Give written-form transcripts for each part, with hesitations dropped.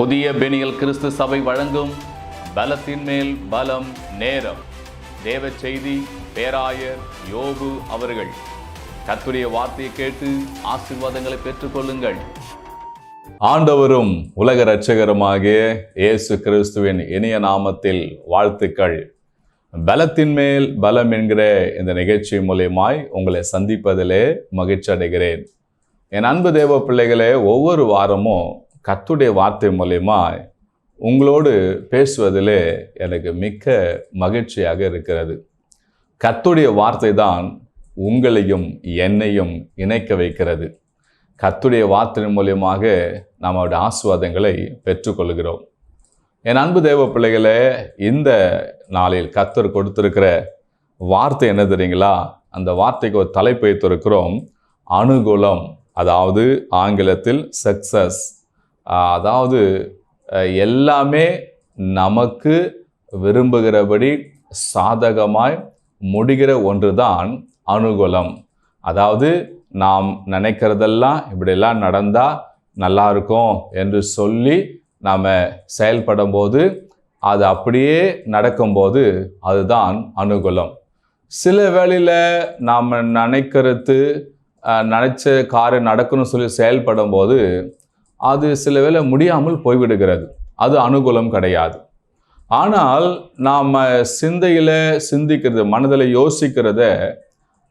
புதிய பெனியல் கிறிஸ்து சபை வழங்கும் பலத்தின் மேல் பலம் நேரம். தேவ செய்தி பேராயர் யோபு அவர்கள். கர்த்தருடைய வார்த்தையை கேட்டு ஆசீர்வாதங்களை பெற்றுக்கொள்ளுங்கள். ஆண்டவரும் உலக இரட்சகருமாகிய இயேசு கிறிஸ்துவின் இனிய நாமத்தில் வாழ்த்துக்கள். பலத்தின் மேல் பலம் என்கிற இந்த நிகழ்ச்சி மூலமாய் உங்களை சந்திப்பதிலே மகிழ்ச்சி அடைகிறேன். என் அன்பு தேவ பிள்ளைகளே, ஒவ்வொரு வாரமும் கர்த்தருடைய வார்த்தை மூலமாய் உங்களோடு பேசுவதிலே எனக்கு மிக்க மகிழ்ச்சியாக இருக்கிறது. கர்த்தருடைய வார்த்தை தான் உங்களையும் என்னையும் இணைக்க வைக்கிறது. கர்த்தருடைய வார்த்தை மூலமாக நம்முடைய ஆசீர்வாதங்களை பெற்றுக்கொள்கிறோம். என் அன்பு தேவ பிள்ளைகளே, இந்த நாளில் கர்த்தர் கொடுத்திருக்கிற வார்த்தை என்ன தெரியுங்களா? அந்த வார்த்தைக்கு ஒரு தலைப்பு வைத்திருக்கிறோம், அனுகூலம். அதாவது ஆங்கிலத்தில் சக்சஸ். அதாவது எல்லாமே நமக்கு விரும்புகிறபடி சாதகமாய் முடிகிற ஒன்றுதான் அனுகூலம். அதாவது நாம் நினைக்கிறதெல்லாம் இப்படியெல்லாம் நடந்தால் நல்லா இருக்கும் என்று சொல்லி நாம் செயல்படும் போது, அது அப்படியே நடக்கும்போது அதுதான் அனுகூலம். சில வேளையில் நாம் நினைச்ச காரியம் நடக்கணும்னு சொல்லி செயல்படும் போது அது சில வேளை முடியாமல் போய்விடுகிறது. அது அனுகூலம் கிடையாது. ஆனால் நாம் சிந்திக்கிறது, மனதில் யோசிக்கிறத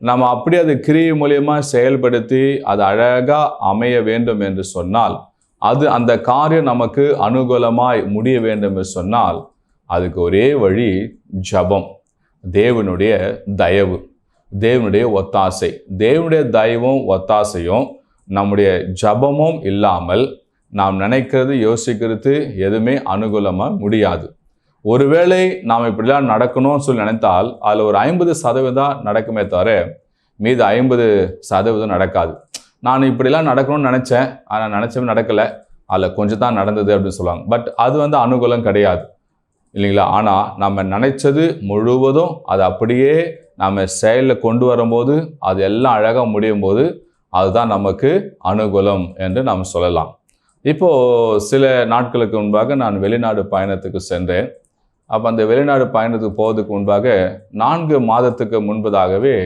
நம்ம அப்படியே அது கிரியை மூலியமாக செயல்படுத்தி அது அழகாக அமைய வேண்டும் என்று சொன்னால், அது அந்த காரியம் நமக்கு அனுகூலமாய் முடிய வேண்டும் என்று சொன்னால், அதுக்கு ஒரே வழி ஜெபம், தேவனுடைய தயவு, தேவனுடைய ஒத்தாசை. தேவனுடைய தயவும் ஒத்தாசையும் நம்முடைய ஜெபமும் இல்லாமல் நாம் நினைக்கிறது யோசிக்கிறது எதுவுமே அனுகூலமாக முடியாது. ஒருவேளை நாம் இப்படிலாம் நடக்கணும்னு சொல்லி நினைத்தால் அதில் ஒரு 50% நடக்குமே தவிர மீது 50% நடக்காது. நான் இப்படிலாம் நடக்கணும்னு நினச்சேன், ஆனால் நினச்சவே நடக்கலை, அதில் கொஞ்சம் தான் நடந்தது அப்படின்னு சொல்லுவாங்க. பட் அது அனுகூலம் கிடையாது இல்லைங்களா? ஆனால் நம்ம நினைச்சது முழுவதும் அது அப்படியே நம்ம செயலில் கொண்டு வரும்போது, அது எல்லாம் அழகாக முடியும் போது அதுதான் நமக்கு அனுகூலம் என்று நாம் சொல்லலாம். இப்போது சில நாட்களுக்கு முன்பாக நான் வெளிநாடு பயணத்துக்கு சென்றேன். அப்போ அந்த வெளிநாடு பயணத்துக்கு போவதுக்கு முன்பாக 4 மாதத்துக்கு முன்பதாகவே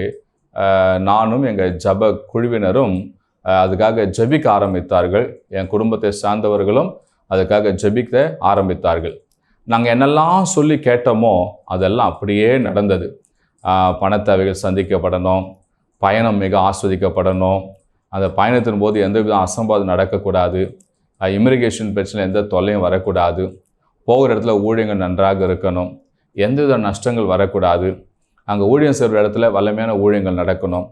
நானும் எங்கள் ஜப குழுவினரும் அதுக்காக ஜெபிக்க ஆரம்பித்தார்கள். என் குடும்பத்தை சார்ந்தவர்களும் அதுக்காக ஜெபிக்க ஆரம்பித்தார்கள். நாங்கள் என்னெல்லாம் சொல்லி கேட்டோமோ அதெல்லாம் அப்படியே நடந்தது. பணத்தேவைகள் சந்திக்கப்படணும், பயணம் மிக ஆஸ்வதிக்கப்படணும், அந்த பயணத்தின் போது எந்தவித அசம்பாதம் நடக்கக்கூடாது, இமிகிரேஷன் பிரச்சனை எந்த தொல்லையும் வரக்கூடாது, போகிற இடத்துல ஊழியங்கள் நன்றாக இருக்கணும், எந்தவித நஷ்டங்கள் வரக்கூடாது, அங்கே ஊழியம் செய்கிற இடத்துல வல்லமையான ஊழியங்கள் நடக்கணும்,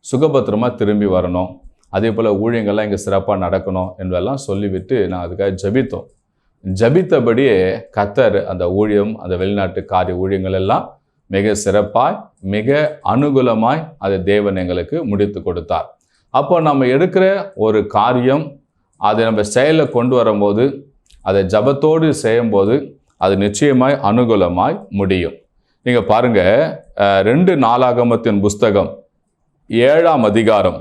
சுகபத்திரமாக திரும்பி வரணும், அதே போல் ஊழியங்கள்லாம் இங்கே சிறப்பாக நடக்கணும் என்றெல்லாம் சொல்லிவிட்டு நான் அதுக்காக ஜெபித்தோம். ஜெபித்தபடியே கர்த்தர் அந்த ஊழியம், அந்த வெளிநாட்டு காரிய ஊழியங்கள் எல்லாம் மிக சிறப்பாய் மிக அனுகூலமாய் அதை தேவன் எங்களுக்கு முடித்து கொடுத்தார். அப்போ நம்ம எடுக்கிற ஒரு காரியம் அதை நம்ம செயலில் கொண்டு வரும்போது, அதை ஜபத்தோடு செய்யும்போது அது நிச்சயமாய் அனுகூலமாய் முடியும். நீங்கள் பாருங்கள், 2 நாளாகமத்தின் புஸ்தகம் 7ஆம் அதிகாரம்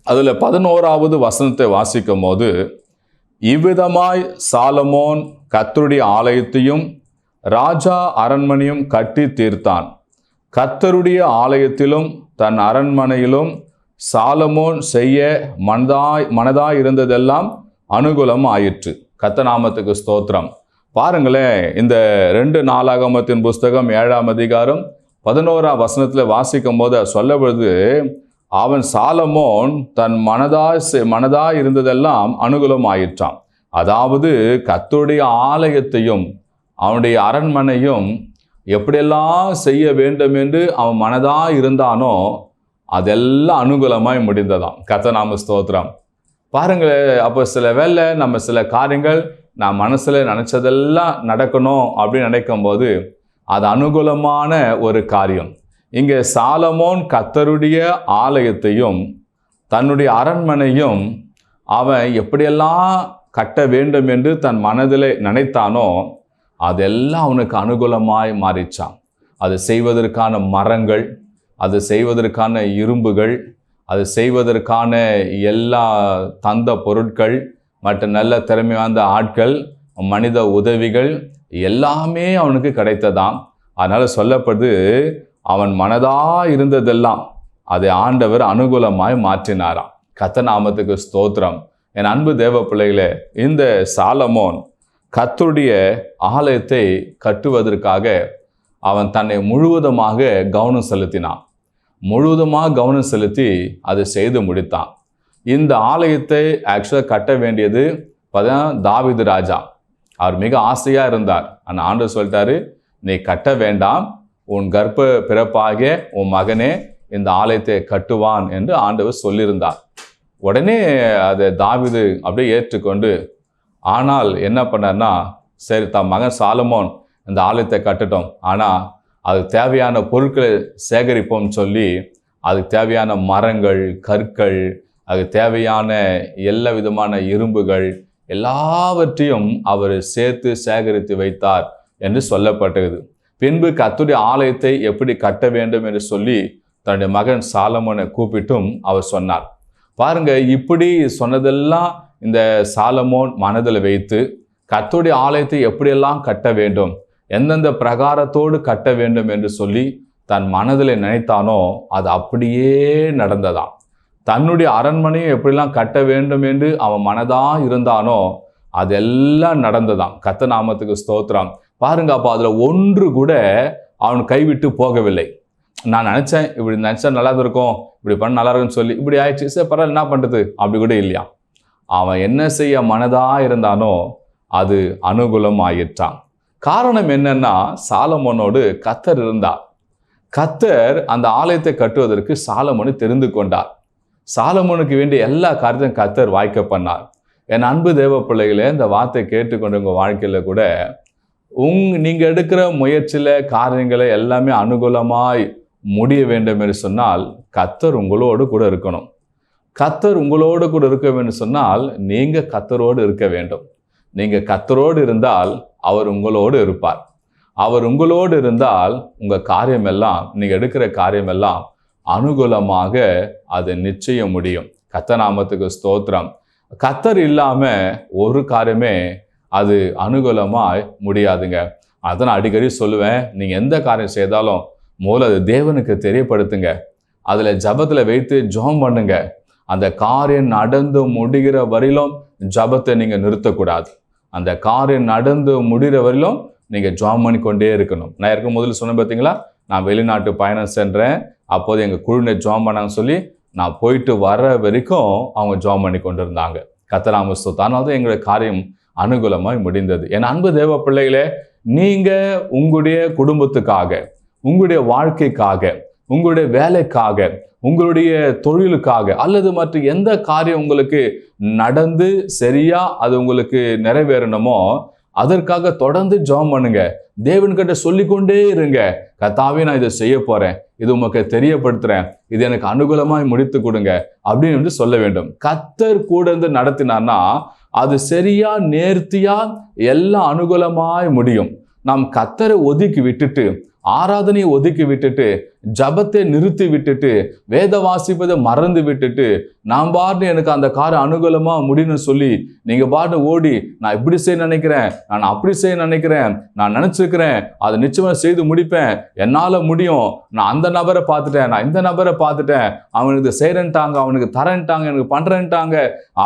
அதில் 11வது வசனத்தை வாசிக்கும் போது, இவ்விதமாய் சாலமோன் கர்த்தருடைய ஆலயத்தையும் ராஜா அரண்மனையும் கட்டி தீர்த்தான். கர்த்தருடைய ஆலயத்திலும் தன் அரண்மனையிலும் சாலமோன் செய்ய மனதாய் இருந்ததெல்லாம் அனுகூலம் ஆயிற்று. கர்த்தர் நாமத்துக்கு ஸ்தோத்திரம். பாருங்களேன், இந்த 2 நாளாகமத்தின் புஸ்தகம் 7ஆம் அதிகாரம் 11ஆம் வசனத்தில் வாசிக்கும் போது சொல்லப்படுது, அவன் சாலமோன் தன் மனதாய் இருந்ததெல்லாம் அனுகூலம் ஆயிற்றான். அதாவது கர்த்தருடைய ஆலயத்தையும் அவனுடைய அரண்மனையும் எப்படியெல்லாம் செய்ய வேண்டும் என்று அவன் மனதாய் இருந்தானோ அதெல்லாம் அனுகூலமாய் முடிந்ததாம். கர்த்தர் நாம ஸ்தோத்திரம். பாருங்களேன், அப்போ சில வேளை நம்ம சில காரியங்கள் நான் மனசில் நினச்சதெல்லாம் நடக்கணும் அப்படின்னு நினைக்கும் போது அது அனுகூலமான ஒரு காரியம். இங்கே சாலமோன் கர்த்தருடைய ஆலயத்தையும் தன்னுடைய அரண்மனையும் அவன் எப்படியெல்லாம் கட்ட வேண்டும் என்று தன் மனதில் நினைத்தானோ அதெல்லாம் அவனுக்கு அனுகூலமாய் மாறிச்சான். அது செய்வதற்கான மரங்கள், அது செய்வதற்கான இரும்புகள், அது செய்வதற்கான எல்லா தந்த பொருட்கள், மற்ற நல்ல திறமை வாய்ந்த ஆட்கள், மனித உதவிகள் எல்லாமே அவனுக்கு கிடைத்ததாம். அதனால சொல்லப்படுது, அவன் மனதா இருந்ததெல்லாம் அதை ஆண்டவர் அனுகூலமாய் மாற்றினாராம். கர்த்தர் நாமத்துக்கு ஸ்தோத்திரம். என் அன்பு தேவ பிள்ளைகளே, இந்த சாலமோன் கர்த்தருடைய ஆலயத்தை கட்டுவதற்காக அவன் தன்னை முழுவதுமாக கவனம் செலுத்தினான். முழுவதுமாக கவனம் செலுத்தி அதை செய்து முடித்தான். இந்த ஆலயத்தை ஆக்சுவலாக கட்ட வேண்டியது தாவீது ராஜா. அவர் மிக ஆசையாக இருந்தார். ஆனால் ஆண்டவர் சொல்லிட்டாரு, நீ கட்ட வேண்டாம், உன் கர்ப்ப பிறப்பாகிய உன் மகனே இந்த ஆலயத்தை கட்டுவான் என்று ஆண்டவர் சொல்லியிருந்தார். உடனே அதை தாவீது அப்படியே ஏற்றுக்கொண்டு, ஆனால் என்ன பண்ணார்னா, சரி தன் மகன் சாலமோன் இந்த ஆலயத்தை கட்டட்டும், ஆனால் அதுக்கு தேவையான பொருட்களை சேகரிப்போம்னு சொல்லி அதுக்கு தேவையான மரங்கள், கற்கள், அதுக்கு தேவையான எல்லா விதமான இரும்புகள் எல்லாவற்றையும் அவர் சேர்த்து சேகரித்து வைத்தார் என்று சொல்லப்பட்டது. பின்பு கர்த்தருடைய ஆலயத்தை எப்படி கட்ட வேண்டும் என்று சொல்லி தன்னுடைய மகன் சாலமோனை கூப்பிட்டும் அவர் சொன்னார். பாருங்க, இப்படி சொன்னதெல்லாம் இந்த சாலமோன் மனதில் வைத்து கர்த்தருடைய ஆலயத்தை எப்படியெல்லாம் கட்ட வேண்டும், எந்தெந்த பிரகாரத்தோடு கட்ட வேண்டும் என்று சொல்லி தன் மனதில் நினைத்தானோ அது அப்படியே நடந்ததாம். தன்னுடைய அரண்மனையை எப்படிலாம் கட்ட வேண்டும் என்று அவன் மனதா இருந்தானோ அதெல்லாம் நடந்ததாம். கர்த்தர் நாமத்துக்கு ஸ்தோத்திரம். பாருங்க, அப்போ அதில் ஒன்று கூட அவன் கைவிட்டு போகவில்லை. நான் நினச்சேன், இப்படி நினச்சா நல்லா இருக்கும், இப்படி பண்ண நல்லா இருக்குன்னு சொல்லி இப்படி ஆயிடுச்சு, சரி பரவாயில்ல, என்ன பண்ணுறது, அப்படி கூட இல்லையா. அவன் என்ன செய்ய மனதா இருந்தானோ அது அனுகூலம் ஆயிற்றான். காரணம் என்னன்னா, சாலமோனோடு கர்த்தர் இருந்தார். கர்த்தர் அந்த ஆலயத்தை கட்டுவதற்கு சாலமோனை தெரிந்து கொண்டார். சாலமோனுக்கு வேண்டிய எல்லா காரியத்தையும் கர்த்தர் வாய்க்க பண்ணார். என் அன்பு தேவ பிள்ளைகளே, இந்த வார்த்தை கேட்டுக்கொண்டு உங்கள் வாழ்க்கையில் கூட நீங்கள் எடுக்கிற முயற்சியில் காரியங்களை எல்லாமே அனுகூலமாய் முடிய வேண்டும் என்று சொன்னால் கர்த்தர் உங்களோடு கூட இருக்கணும். கர்த்தர் உங்களோடு கூட இருக்க வேண்டும் சொன்னால் நீங்கள் கர்த்தரோடு இருக்க வேண்டும். நீங்கள் கர்த்தரோடு இருந்தால் அவர் உங்களோடு இருப்பார். அவர் உங்களோடு இருந்தால் உங்கள் காரியமெல்லாம், நீங்கள் எடுக்கிற காரியமெல்லாம் அனுகூலமாக அது நிச்சயம் முடியும். கர்த்தர் நாமத்துக்கு ஸ்தோத்திரம். கர்த்தர் இல்லாமல் ஒரு காரியமே அது அனுகூலமாய் முடியாதுங்க. அதை நான் அடிக்கடி சொல்லுவேன், நீங்கள் எந்த காரியம் செய்தாலும் முதல்ல அது தேவனுக்கு தெரியப்படுத்துங்க. அதில் ஜபத்தில் வைத்து ஜெபம் பண்ணுங்க. அந்த காரியம் நடந்து முடிகிற வரையிலும் ஜபத்தை நீங்கள் நிறுத்தக்கூடாது. அந்த காரியம் நடந்து முடிகிற வரையிலும் நீங்கள் ஜெபம் பண்ணிக்கொண்டே இருக்கணும். நான் ஏற்கனவே முதல்ல சொன்ன பார்த்தீங்களா, நான் வெளிநாட்டு பயணம் சென்றேன், அப்போது எங்கள் குழுவினர் ஜெபம் பண்ணாங்கன்னு சொல்லி நான் போயிட்டு வர வரைக்கும் அவங்க ஜெபம் பண்ணி கொண்டு இருந்தாங்க. கர்த்தர் நாம ஸ்தோத்திரம். அதனால தான் எங்களுடைய காரியம் அனுகூலமாய் முடிந்தது. என் அன்பு தேவ பிள்ளைகளே, நீங்கள் உங்களுடைய குடும்பத்துக்காக, உங்களுடைய வாழ்க்கைக்காக, உங்களுடைய வேலைக்காக, உங்களுடைய தொழிலுக்காக அல்லது மற்ற எந்த காரியம் உங்களுக்கு நடந்து சரியா அது உங்களுக்கு நிறைவேறணுமோ அதற்காக தொடர்ந்து ஜெபம் பண்ணுங்க. தேவன்கிட்ட சொல்லிக்கொண்டே இருங்க, கர்த்தாவே நான் இதை செய்ய போறேன், இது உமக்கு தெரியப்படுத்துறேன், இது எனக்கு அனுகூலமாய் முடித்து கொடுங்க அப்படின்னு சொல்ல வேண்டும். கர்த்தர் கூட இருந்து நடத்தினார்னா அது சரியா நேர்த்தியா எல்லாம் அனுகூலமாய் முடியும். நாம் கர்த்தரை ஒதுக்கி விட்டுட்டு, ஆராதனையை ஒதுக்கி விட்டுட்டு, ஜபத்தை நிறுத்தி விட்டுட்டு, வேத வாசிப்பதை மறந்து விட்டுட்டு, நான் பாட்டு எனக்கு அந்த காரியம் அனுகூலமா முடியும்னு சொல்லி நீங்க பாட்டு ஓடி, நான் இப்படி செய்ய நினைக்கிறேன், நான் அப்படி செய்ய நினைக்கிறேன், நான் நினைச்சிருக்கிறேன், அதை நிச்சயமா செய்து முடிப்பேன், என்னால முடியும், நான் அந்த நபரை பார்த்துட்டேன், நான் இந்த நபரை பார்த்துட்டேன், அவனுக்கு செய்யறேன்ட்டாங்க, அவனுக்கு தரேன்ட்டாங்க, எனக்கு பண்றேன்ட்டாங்க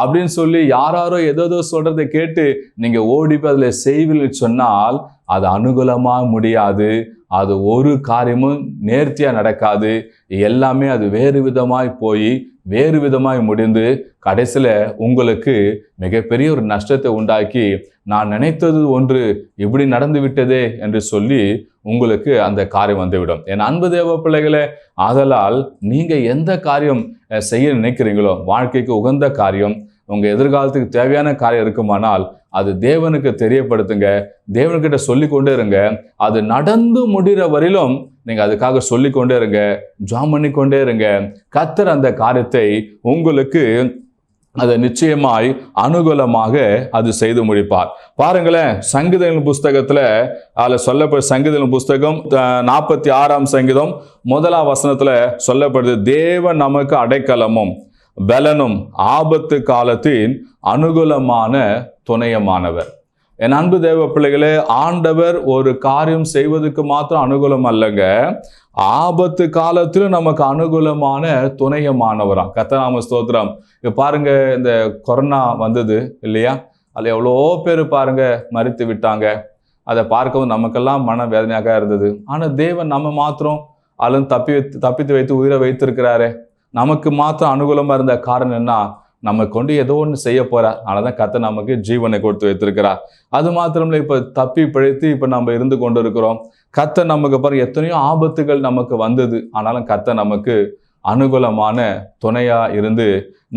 அப்படின்னு சொல்லி யாரோ ஏதோ சொல்றதை கேட்டு நீங்க ஓடி போய் அதுல செய்வீர்கள் சொன்னால் அது அனுகூலமா முடியாது. அது ஒரு காரியமும் நேர்த்தியா நடக்காது. எல்லாமே அது வேறு விதமாய் போய் வேறு விதமாய் முடிந்து கடைசியில் உங்களுக்கு மிகப்பெரிய ஒரு நஷ்டத்தை உண்டாக்கி, நான் நினைத்தது ஒன்று இப்படி நடந்து விட்டதே என்று சொல்லி உங்களுக்கு அந்த காரியம் வந்துவிடும். என் அன்பு தேவ பிள்ளைகளே, ஆதலால் நீங்கள் எந்த காரியம் செய்ய நினைக்கிறீங்களோ, வாழ்க்கைக்கு உகந்த காரியம், உங்கள் எதிர்காலத்துக்கு தேவையான காரியம் இருக்குமானால் அது தேவனுக்கு தெரியப்படுத்துங்க. தேவன்கிட்ட சொல்லிக்கொண்டே இருங்க. அது நடந்து முடிகிற வரையிலும் நீங்கள் அதுக்காக சொல்லிக்கொண்டே இருங்க, ஜெபம் பண்ணிக்கொண்டே இருங்க. கர்த்தர் அந்த காரியத்தை உங்களுக்கு அதை நிச்சயமாய் அனுகூலமாக அது செய்து முடிப்பார். பாருங்களேன், சங்கீதங்களின் புஸ்தகத்தில் அதில் சொல்லப்பட்ட சங்கீதங்களின் புஸ்தகம் 46ஆம் சங்கீதம் 1ஆம் வசனத்தில் சொல்லப்படுது, தேவன் நமக்கு அடைக்கலமும் பலனும் ஆபத்து காலத்தின் அனுகூலமான துணையமானவர். என் அன்பு தேவ பிள்ளைகளே, ஆண்டவர் ஒரு காரியம் செய்வதற்கு மாத்திரம் அனுகூலம் அல்லங்க, ஆபத்து காலத்திலும் நமக்கு அனுகூலமான துணையமானவராம். கர்த்தர் ஸ்தோத்திரம். இப்ப பாருங்க, இந்த கொரோனா வந்தது இல்லையா, அதுல எவ்வளோ பேர் பாருங்க மரித்து விட்டாங்க. அதை பார்க்கவும் நமக்கெல்லாம் மன வேதனையாக இருந்தது. ஆனால் தேவன் நம்ம மாத்திரம் அதில் தப்பித்து வைத்து உயிரை வைத்திருக்கிறாரு. நமக்கு மாத்திரம் அனுகூலமா இருந்த காரணம் என்ன? நம்ம கொண்டு ஏதோ ஒன்று செய்ய போறார். அதனாலதான் கர்த்தர் நமக்கு ஜீவனை கொடுத்து வைத்திருக்கிறார். அது மாத்திரமில்லை, இப்ப தப்பி பிழைத்து இப்ப நம்ம இருந்து கொண்டு இருக்கிறோம். கர்த்தர் நமக்கு பாருங்க எத்தனையோ ஆபத்துகள் நமக்கு வந்தது. ஆனாலும் கர்த்தர் நமக்கு அனுகூலமான துணையா இருந்து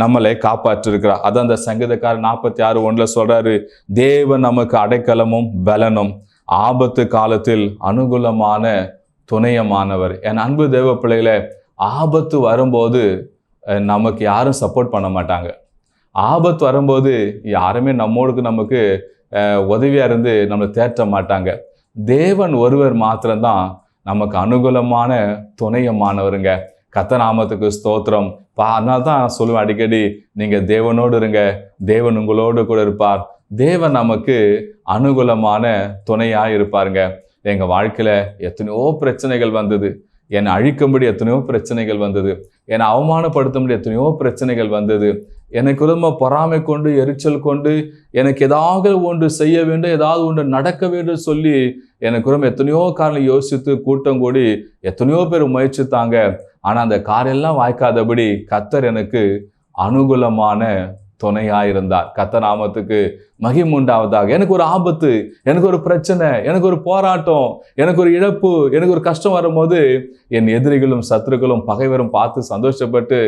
நம்மளை காப்பாற்றிருக்கிறார். அதான் அந்த சங்கீதக்காரர் 46:1 சொல்றாரு, தேவன் நமக்கு அடைக்கலமும் பலனும், ஆபத்து காலத்தில் அனுகூலமான துணையமானவர். என் அன்பு தேவ பிள்ளைகளே, ஆபத்து வரும்போது நமக்கு யாரும் சப்போர்ட் பண்ண மாட்டாங்க. ஆபத்து வரும்போது யாருமே நமக்கு உதவியா இருந்து நம்மளை தேற்ற மாட்டாங்க. தேவன் ஒருவர் மாத்திரம்தான் நமக்கு அனுகூலமான துணையமானவருங்க. கர்த்தர் நாமத்துக்கு ஸ்தோத்திரம். அதனால தான் நான் சொல்லுவேன் அடிக்கடி, நீங்க தேவனோடு இருங்க, தேவன் உங்களோடு கூட இருப்பார். தேவன் நமக்கு அனுகூலமான துணையா இருப்பாருங்க. எங்க வாழ்க்கையில எத்தனையோ பிரச்சனைகள் வந்தது. என்னை அழிக்கும்படி எத்தனையோ பிரச்சனைகள் வந்தது. என்னை அவமானப்படுத்தும்படி எத்தனையோ பிரச்சனைகள் வந்தது. எனக்கு ரொம்ப பொறாமை கொண்டு, எரிச்சல் கொண்டு, எனக்கு ஏதாவது ஒன்று செய்ய வேண்டும், ஏதாவது ஒன்று நடக்க வேண்டும் சொல்லி எனக்கு ரொம்ப எத்தனையோ காரணம் யோசித்து கூட்டம் கூடி எத்தனையோ பேர் முயற்சித்தாங்க. ஆனால் அந்த காரியெல்லாம் வாய்க்காதபடி கர்த்தர் எனக்கு அனுகூலமான துணையாயிருந்தார். கர்த்தர் நாமத்துக்கு மகிமை உண்டாவதாக. எனக்கு ஒரு ஆபத்து, எனக்கு ஒரு பிரச்சனை, எனக்கு ஒரு போராட்டம், எனக்கு ஒரு இழப்பு, எனக்கு ஒரு கஷ்டம் வரும்போது என் எதிரிகளும் சத்துருக்களும் பகைவரும் பார்த்து சந்தோஷப்பட்டு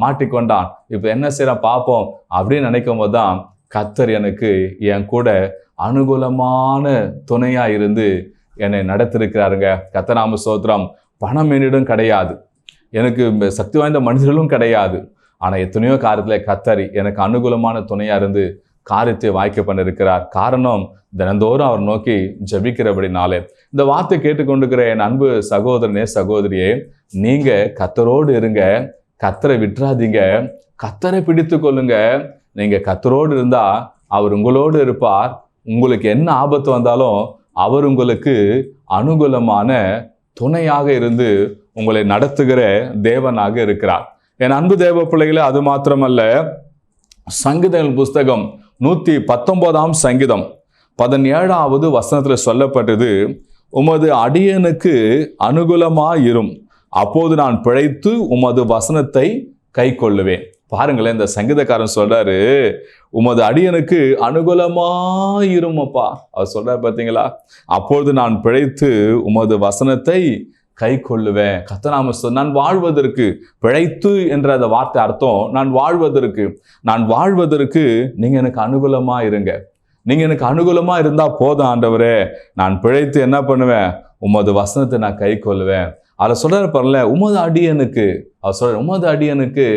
மாட்டிக்கொண்டான், இப்ப என்ன செய்யறான் பார்ப்போம் அப்படின்னு நினைக்கும் போதுதான் கர்த்தர் எனக்கு என் கூட அனுகூலமான துணையா இருந்து என்னை நடத்திருக்கிறாருங்க. கர்த்தர் நாம ஸ்தோத்திரம். பணம் என்னிடம் கிடையாது, எனக்கு சக்தி வாய்ந்த மனிதர்களும் கிடையாது. ஆனால் எத்தனையோ காரியத்தில் கர்த்தர் எனக்கு அனுகூலமான துணையா இருந்து காரியத்தை வாய்க்க பண்ணிருக்கிறார். காரணம், தினந்தோறும் அவர் நோக்கி ஜெபிக்கிறபடினாலே. இந்த வார்த்தை கேட்டுக்கொண்டிருக்கிற என் அன்பு சகோதரனே சகோதரியே, நீங்க கர்த்தரோடு இருங்க, கர்த்தரை விட்டுறாதீங்க, கர்த்தரை பிடித்து கொள்ளுங்க. நீங்க கர்த்தரோடு இருந்தா அவர் உங்களோடு இருப்பார். உங்களுக்கு என்ன ஆபத்து வந்தாலும் அவர் உங்களுக்கு அனுகூலமான துணையாக இருந்து உங்களை நடத்துகிற தேவனாக இருக்கிறார். என் அன்பு தேவ பிள்ளைகளே, அது மாத்திரமல்ல, சங்கீதங்கள் புஸ்தகம் 119 சங்கீதம் 17வது வசனத்தில் சொல்லப்பட்டது, உமது அடியனுக்கு அனுகூலமாயிரும், அப்போது நான் பிழைத்து உமது வசனத்தை கை கொள்ளுவேன். பாருங்களேன், இந்த சங்கீதக்காரன் சொல்றாரு, உமது அடியனுக்கு அனுகூலமாயிரும் அப்பா. அவர் சொல்றாரு பார்த்தீங்களா, அப்போது நான் பிழைத்து உமது வசனத்தை கை கொள்ளுவேன். கர்த்தர் நாம நான் வாழ்வதற்கு, பிழைத்து என்ற அந்த வார்த்தை அர்த்தம் நான் வாழ்வதற்கு நீங்க எனக்கு அனுகூலமா இருங்க. நீங்க எனக்கு அனுகூலமா இருந்தா போதும் ஆண்டவரே, நான் பிழைத்து என்ன பண்ணுவேன், உமது வசனத்தை நான் கை கொள்ளுவேன். அதை சொல்றாரு பாருல, உமது அடியனுக்கு, அவர் சொல்ற உமது அடியனுக்கு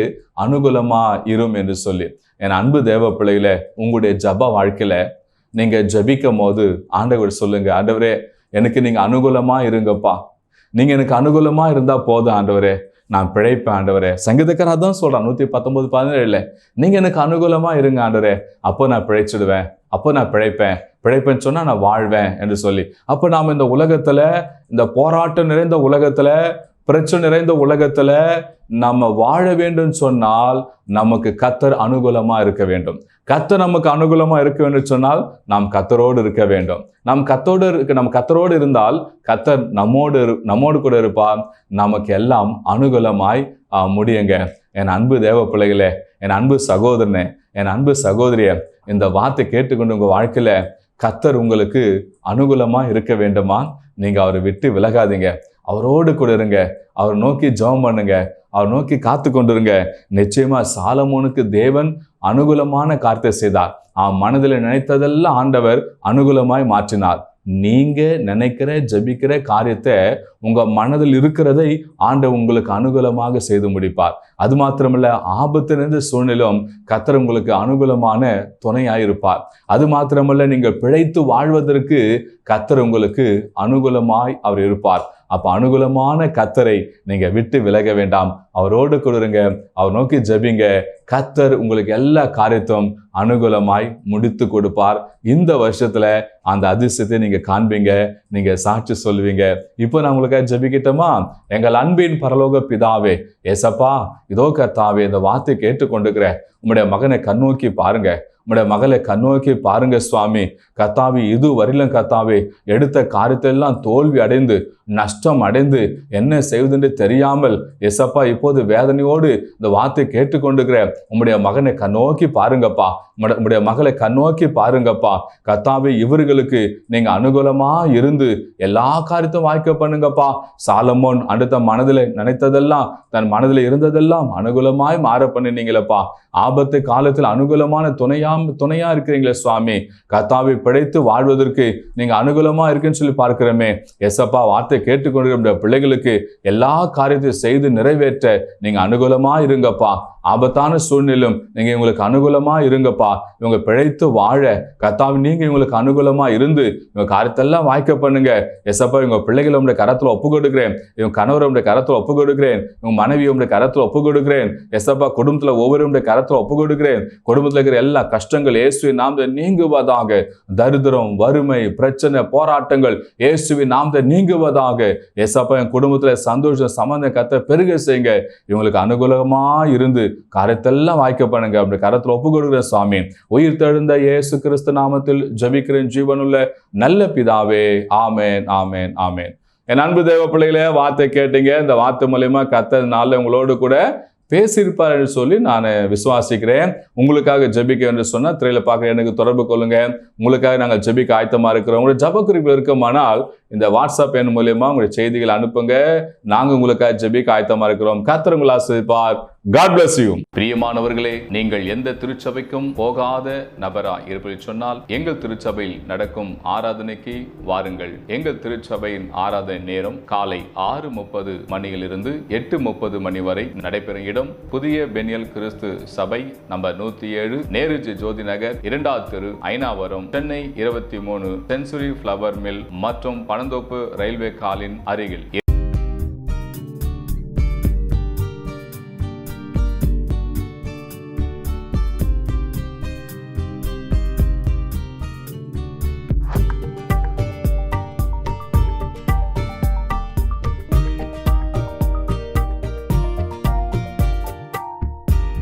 அனுகூலமா இரும் என்று சொல்லி. என் அன்பு தேவ பிள்ளைகளே, உங்களுடைய ஜப வாழ்க்கையில நீங்க ஜபிக்கும் போது ஆண்டவர் சொல்லுங்க, ஆண்டவரே எனக்கு நீங்க அனுகூலமா இருங்கப்பா, நீங்க எனக்கு அனுகூலமா இருந்தா போதும் ஆண்டவரே, நான் பிழைப்பேன் ஆண்டவரே. சங்கீதக்காரர் அதான் சொல்றான் 119:17, நீங்க எனக்கு அனுகூலமா இருங்க ஆண்டவரே, அப்போ நான் பிழைச்சிடுவேன், அப்போ நான் பிழைப்பேன்னு சொன்னா நான் வாழ்வேன் என்று சொல்லி. அப்போ நாம இந்த உலகத்துல, இந்த போராட்டம் நிறைந்த உலகத்துல, பிரச்சனை நிறைந்த உலகத்துல நம்ம வாழ வேண்டும் சொன்னால் நமக்கு கர்த்தர் அனுகூலமா இருக்க வேண்டும். கர்த்தர் நமக்கு அனுகூலமா இருக்க வேண்டும் சொன்னால் நாம் கர்த்தரோடு இருக்க வேண்டும். நம்ம கர்த்தரோடு இருந்தால் கர்த்தர் நம்மோடு கூட இருப்பார். நமக்கு எல்லாம் அனுகூலமாய் முடியுங்க. என் அன்பு தேவ பிள்ளைகளே, என் அன்பு சகோதரனே, என் அன்பு சகோதரியே, இந்த வார்த்தை கேட்டுக்கொண்டு உங்க வாழ்க்கையில கர்த்தர் உங்களுக்கு அனுகூலமா இருக்க வேண்டுமா? நீங்க அவரை விட்டு விலகாதீங்க, அவரோடு கூட இருங்க, அவர் நோக்கி ஜெபம் பண்ணுங்க, அவர் நோக்கி காத்து கொண்டிருங்க. நிச்சயமா சாலமோனுக்கு தேவன் அனுகூலமான காரியத்தை செய்தார். மனதில் நினைத்ததெல்லாம் ஆண்டவர் அனுகூலமாய் மாற்றினார். நீங்க நினைக்கிற ஜபிக்கிற காரியத்தை, உங்க மனதில் இருக்கிறதை ஆண்டவர் உங்களுக்கு அனுகூலமாக செய்து முடிப்பார். அது மாத்திரமல்ல, ஆபத்து நிறைந்த சூழ்நிலும் கர்த்தர் உங்களுக்கு அனுகூலமான துணையாயிருப்பார். அது மாத்திரமல்ல, நீங்கள் பிழைத்து வாழ்வதற்கு கர்த்தர் உங்களுக்கு அனுகூலமாய் அவர் இருப்பார். அப்ப அனுகூலமான கர்த்தரை நீங்க விட்டு விலக வேண்டாம். அவரோடு கொடுங்க, அவர் நோக்கி ஜெபிங்க. கர்த்தர் உங்களுக்கு எல்லா காரியத்தையும் அனுகூலமாய் முடித்து கொடுப்பார். இந்த வருஷத்துல அந்த அதிசயத்தை நீங்க காண்பீங்க, நீங்க சாட்சி சொல்லுவீங்க. இப்போ நான் உங்களுக்காக ஜெபிக்கட்டுமா? எங்கள் அன்பின் பரலோக பிதாவே, ஏசப்பா, இதோ கர்த்தாவே, இந்த வார்த்தை கேட்டுக்கொண்டிருக்கிற உம்முடைய மகனை கண்ணோக்கி பாருங்க, உம்முடைய மகளை கண்ணோக்கி பாருங்க சுவாமி. கர்த்தாவே, இது வரையிலும் கர்த்தாவே எடுத்த காரியத்தெல்லாம் தோல்வி அடைந்து நஷ்டம் அடைந்து என்ன செய்வதென்று தெரியாமல் எசப்பா இப்போது வேதனையோடு இந்த வார்த்தை கேட்டுக்கொண்டிருக்கிற உம்முடைய மகனை கண்ணோக்கி பாருங்கப்பா, உம்முடைய மகளை கண்ணோக்கி பாருங்கப்பா. கர்த்தாவே, இவர்களுக்கு நீங்க அனுகூலமா இருந்து எல்லா காரியத்தையும் வாய்க்க பண்ணுங்கப்பா. சாலமோன் அடுத்த மனதில் நினைத்ததெல்லாம், தன் மனதில் இருந்ததெல்லாம் அனுகூலமாய் மாற பண்ணினீங்களப்பா. ஆபத்து காலத்தில் அனுகூலமான துணையா இருக்கிறீங்களே சுவாமி. கர்த்தாவை பிழைத்து வாழ்வதற்கு நீங்க அனுகூலமா இருக்குன்னு சொல்லி பார்க்கிறோமே. எசப்பா, வார்த்தை கேட்டுக்கொண்டிருக்கிற பிள்ளைகளுக்கு எல்லா காரியத்தையும் செய்து நிறைவேற்ற நீங்க அனுகூலமா இருங்கப்பா. ஆபத்தான சூழ்நிலும் நீங்க இவங்களுக்கு அனுகூலமா இருங்கப்பா. இவங்க பிழைத்து வாழ கர்த்தாவே நீங்க இவங்களுக்கு அனுகூலமா இருந்து இவங்க காரியத்தெல்லாம் வாய்க்க பண்ணுங்க. எசப்பா, இவங்க பிள்ளைகளை உடைய கரத்துல ஒப்பு கொடுக்கிறேன், இவங்க கணவரை உடைய கரத்துல ஒப்பு கொடுக்கிறேன், இவங்க மனைவி உடைய கரத்துல ஒப்பு கொடுக்கிறேன். எசப்பா, குடும்பத்துல ஒவ்வொருடைய கரத்துல ஒப்பு கொடுக்கிறேன். குடும்பத்துல இருக்கிற எல்லா கஷ்டங்கள் இயேசுவின் நாமத்தில் நீங்குவதாக. தரித்திரம், வறுமை, பிரச்சனை, போராட்டங்கள் இயேசுவின் நாமத்தில் நீங்குவதாக. எசப்பா, என் குடும்பத்துல சந்தோஷம் சம்பந்தம் கர்த்தர் பெருக செய்யுங்க. இவங்களுக்கு அனுகூலமா இருந்து காரியத்தெல்லாம் வாய்க்க பண்ணுங்க. அப்படி கரத்துல ஒப்பு கொடுக்கிற சுவாமி, உயிர் தெழுந்த இயேசு கிறிஸ்து நாமத்தில் ஜெபிக்கிறேன் ஜீவனுள்ள நல்ல பிதாவே. ஆமேன், ஆமேன், ஆமேன். என் அன்பு தேவ பிள்ளைகளே, வார்த்தை கேட்டீங்க. இந்த வார்த்தை மூலமா கர்த்தர் நாள்ல உங்களோடு கூட பேசியிருப்பார் என்று சொல்லி நான் விசுவாசிக்கிறேன். உங்களுக்காக ஜெபிக்க என்று சொன்னா திரையில பார்க்க எனக்கு தொடர்பு கொள்ளுங்க. உங்களுக்காக நாங்கள் ஜெபிக்க ஆயத்தமா இருக்கிறோம். உங்களுடைய ஜெப குறிப்பு இருக்குமானால் இந்த வாட்ஸ்அப் எண் மூலியமா உங்களுடைய செய்திகள் அனுப்புங்க. நாங்கள் உங்களுக்காக ஜெபிக்க ஆயத்தமா இருக்கிறோம். கர்த்தர் உங்களை ஆசீர்வதிப்பார். God bless you. பிரியமானவர்களே, நீங்கள் எந்த திருச்சபைக்கும் போகாத நபராய் இருப்பதை சொன்னால் எங்கள் திருச்சபையில் நடக்கும் ஆராதனைக்கு வாருங்கள். எங்கள் திருச்சபையின் ஆராதனை நேரம் காலை 6:30 மணியிலிருந்து 8:30 மணி வரை நடைபெறும் இடம் புதிய பெனியல் கிறிஸ்து சபை, நம்பர் 107, நேருஜி ஜோதி நகர், 2வது தெரு, Ayanavaram, Chennai 23, century flower mill மற்றும் பனந்தோப்பு ரயில்வே காலின் அருகில்.